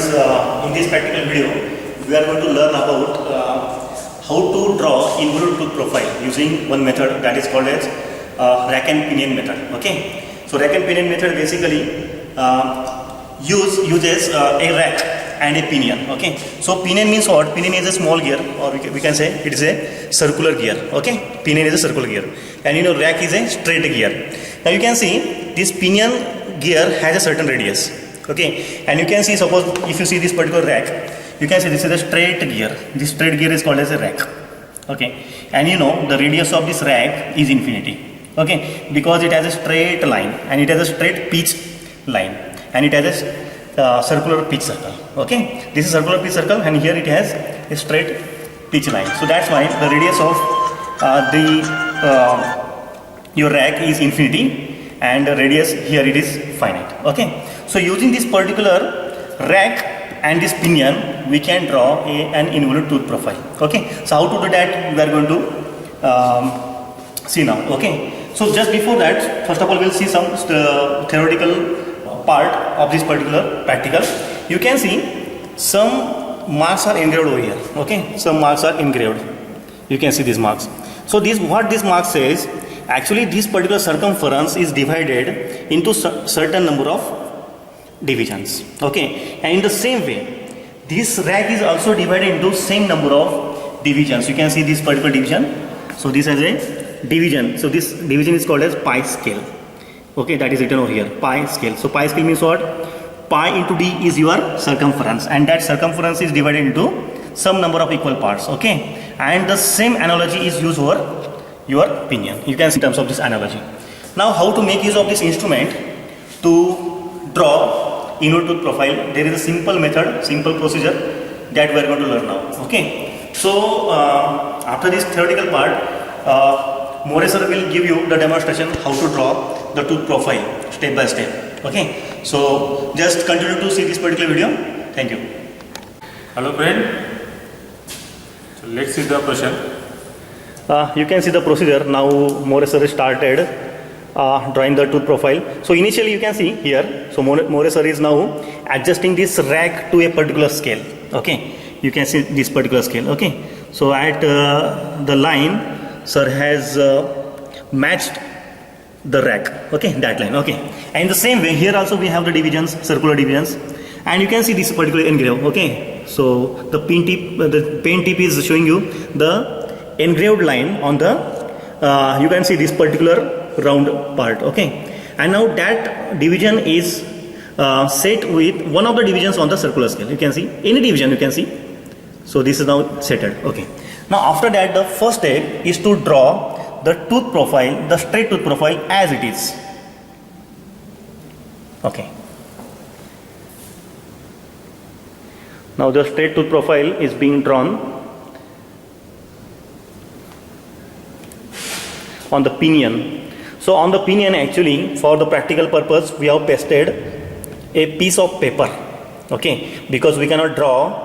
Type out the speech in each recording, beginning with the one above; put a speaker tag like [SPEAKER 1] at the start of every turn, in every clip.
[SPEAKER 1] students, in this practical video we are going to learn about how to draw involute tooth profile using one method that is called as rack and pinion method. Okay, so rack and pinion method basically uses a rack and a pinion. Okay, so pinion means what? Pinion is a small gear, or we can say it is a circular gear. Okay, pinion is a circular gear, and rack is a straight gear. Now you can see this pinion gear has a certain radius. Okay, and you can see, suppose if you see this particular rack, you can see this is a straight gear. This straight gear is called as a rack. Okay, and the radius of this rack is infinity. Okay, because it has a straight line and it has a straight pitch line and it has a circular pitch circle. Okay, this is circular pitch circle and here it has a straight pitch line. So that's why the radius of your rack is infinity and the radius here it is finite. Okay, so using this particular rack and this pinion we can draw an involute tooth profile. Okay, so how to do that we are going to see now. Okay, so just before that, first of all we'll see some theoretical part of this particular practical. You can see some marks are engraved over here. Okay, some marks are engraved. You can see these marks. So what this mark says, actually this particular circumference is divided into certain number of divisions. Okay, and in the same way this rack is also divided into same number of divisions. You can see this particular division. So this has a division. So this division is called as pi scale. Okay, that is written over here, pi scale. So pi scale means what? Pi into d is your circumference, and that circumference is divided into some number of equal parts. Okay, and the same analogy is used over your pinion. You can see in terms of this analogy. Now how to make use of this instrument to draw involute tooth profile? There is a simple method, simple procedure that we are going to learn now. Okay, so after this theoretical part, More sir will give you the demonstration how to draw the tooth profile step by step. Okay, so just continue to see this particular video. Thank you.
[SPEAKER 2] Hello friend, so let's see the procedure.
[SPEAKER 1] You can see the procedure. Now More sir started drawing the tooth profile. So initially you can see here, so More sir is now adjusting this rack to a particular scale. Okay, you can see this particular scale. Okay, so at the line sir has matched the rack. Okay, that line. Okay, and in the same way here also we have the divisions, circular divisions, and you can see this particular engrave. Okay, so the paint tip is showing you the engraved line on the you can see this particular round part. Okay, and now that division is set with one of the divisions on the circular scale. You can see any division, you can see. So this is now settled. Okay, now after that the first step is to draw the tooth profile, the straight tooth profile as it is. Okay, now the straight tooth profile is being drawn on the pinion. So on the pinion, actually for the practical purpose we have pasted a piece of paper. Okay, because we cannot draw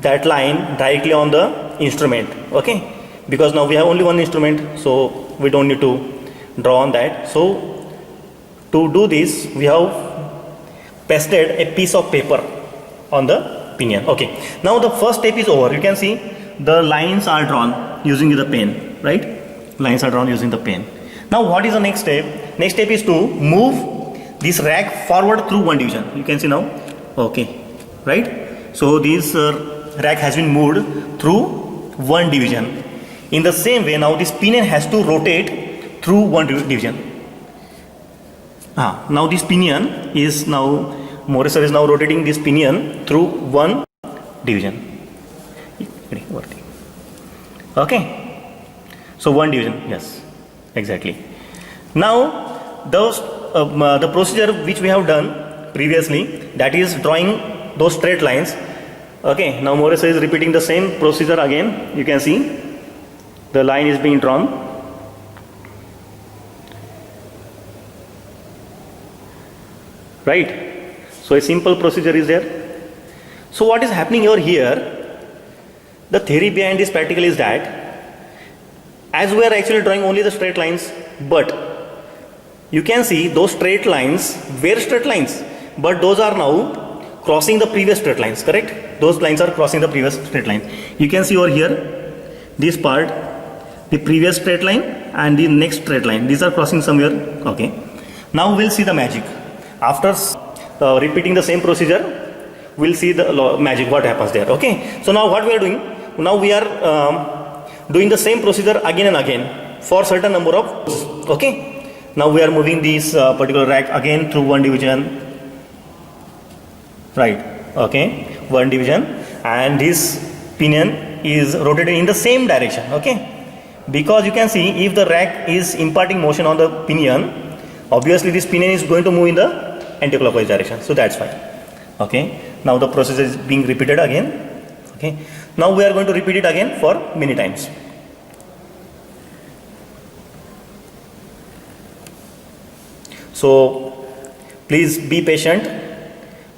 [SPEAKER 1] that line directly on the instrument. Okay, because now we have only one instrument, so we don't need to draw on that. So to do this we have pasted a piece of paper on the pinion. Okay, now the first step is over. You can see the lines are drawn using the pen, right? Lines are drawn using the pen. Now what is the next step? Next step is to move this rack forward through one division. You can see now. Okay, right? So this rack has been moved through one division. In the same way, now this pinion has to rotate through one division. Now this pinion is now, More sir is now rotating this pinion through one division. Okay, so one division, yes, exactly. Now the procedure which we have done previously, that is drawing those straight lines. Okay, now More sir is repeating the same procedure again. You can see the line is being drawn. Right, so a simple procedure is there. So what is happening over here, the theory behind this practical is that as we are actually drawing only the straight lines, but you can see those straight lines were straight lines, but those are now crossing the previous straight lines, correct? Those lines are crossing the previous straight lines. You can see over here, this part, the previous straight line and the next straight line, these are crossing somewhere, okay? Now we'll see the magic. After repeating the same procedure, we'll see the magic, what happens there, okay? So now what we are doing, now we are doing the same procedure again and again for certain number of, okay? Now we are moving this particular rack again through one division, right, okay, one division, and this pinion is rotated in the same direction, okay? Because you can see if the rack is imparting motion on the pinion, obviously this pinion is going to move in the anti-clockwise direction, so that's fine, okay? Now the process is being repeated again, okay? Now we are going to repeat it again for many times. So please be patient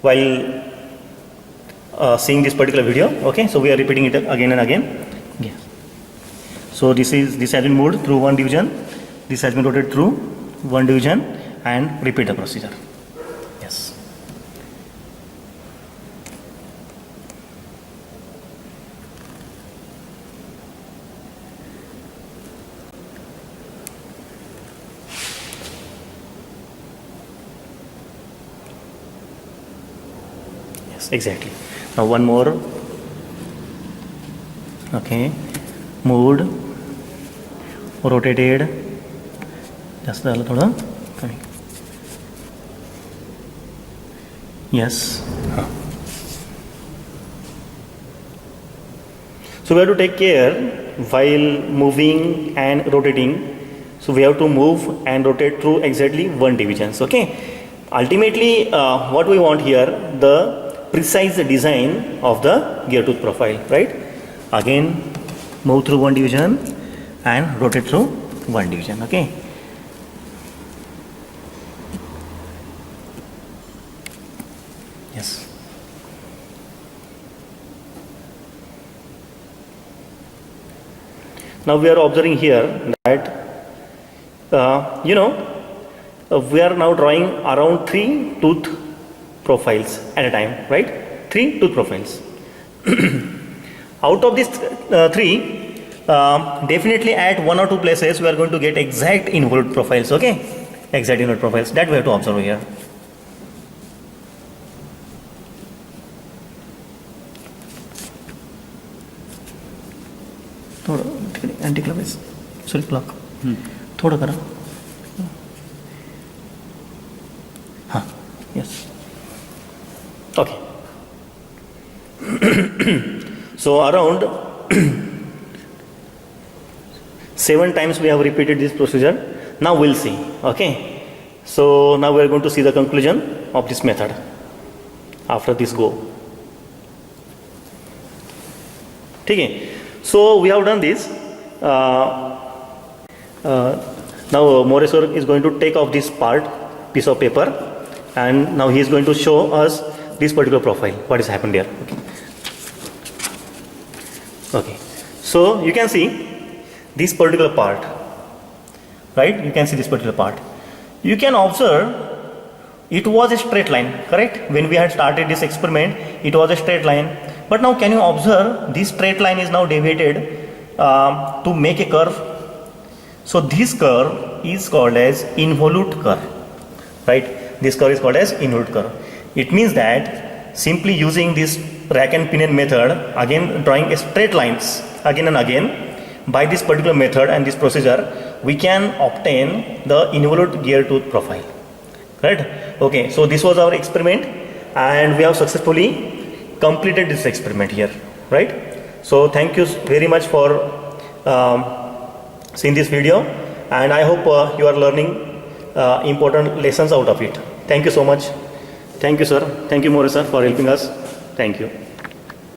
[SPEAKER 1] while seeing this particular video, okay? So we are repeating it again and again. Yeah. So this has been moved through one division, this has been rotated through one division, and repeat the procedure. Yes. Yes, exactly. Now one more. Okay, moved, rotated, just a little. Yes. So we have to take care while moving and rotating. So we have to move and rotate through exactly one divisions. Okay. Ultimately, what we want here, the precise design of the gear tooth profile, right? Again, move through one division and rotate through one division. Okay. Yes. Now we are observing here that we are now drawing around 3 tooth profiles at a time, right? 3 tooth profiles. Out of these 3, definitely at 1 or 2 places we are going to get exact involute profiles, okay? Exact involute profiles, that we have to observe here. Anti clockwise sorry clock थोड़ा करा हाँ yes okay so around 7 times we have repeated this procedure. Now we'll see, okay? So now we are going to see the conclusion of this method after this go. Okay, so we have done this. Now Moresor is going to take off this piece of paper, and now he is going to show us this particular profile, what has happened here. Okay, so you can see this particular part, right? You can see this particular part. You can observe it was a straight line, correct? When we had started this experiment, it was a straight line. But now can you observe this straight line is now deviated to make a curve. So this curve is called as involute curve, right? This curve is called as involute curve. It means that simply using this rack and pinion method, again drawing straight lines again and again, by this particular method and this procedure, we can obtain the involute gear tooth profile, right? Okay, so this was our experiment, and we have successfully completed this experiment here, right? So thank you very much for seeing this video, and I hope you are learning important lessons out of it. Thank you so much. Thank you, sir. Thank you, Morris, sir, for helping us. Thank you.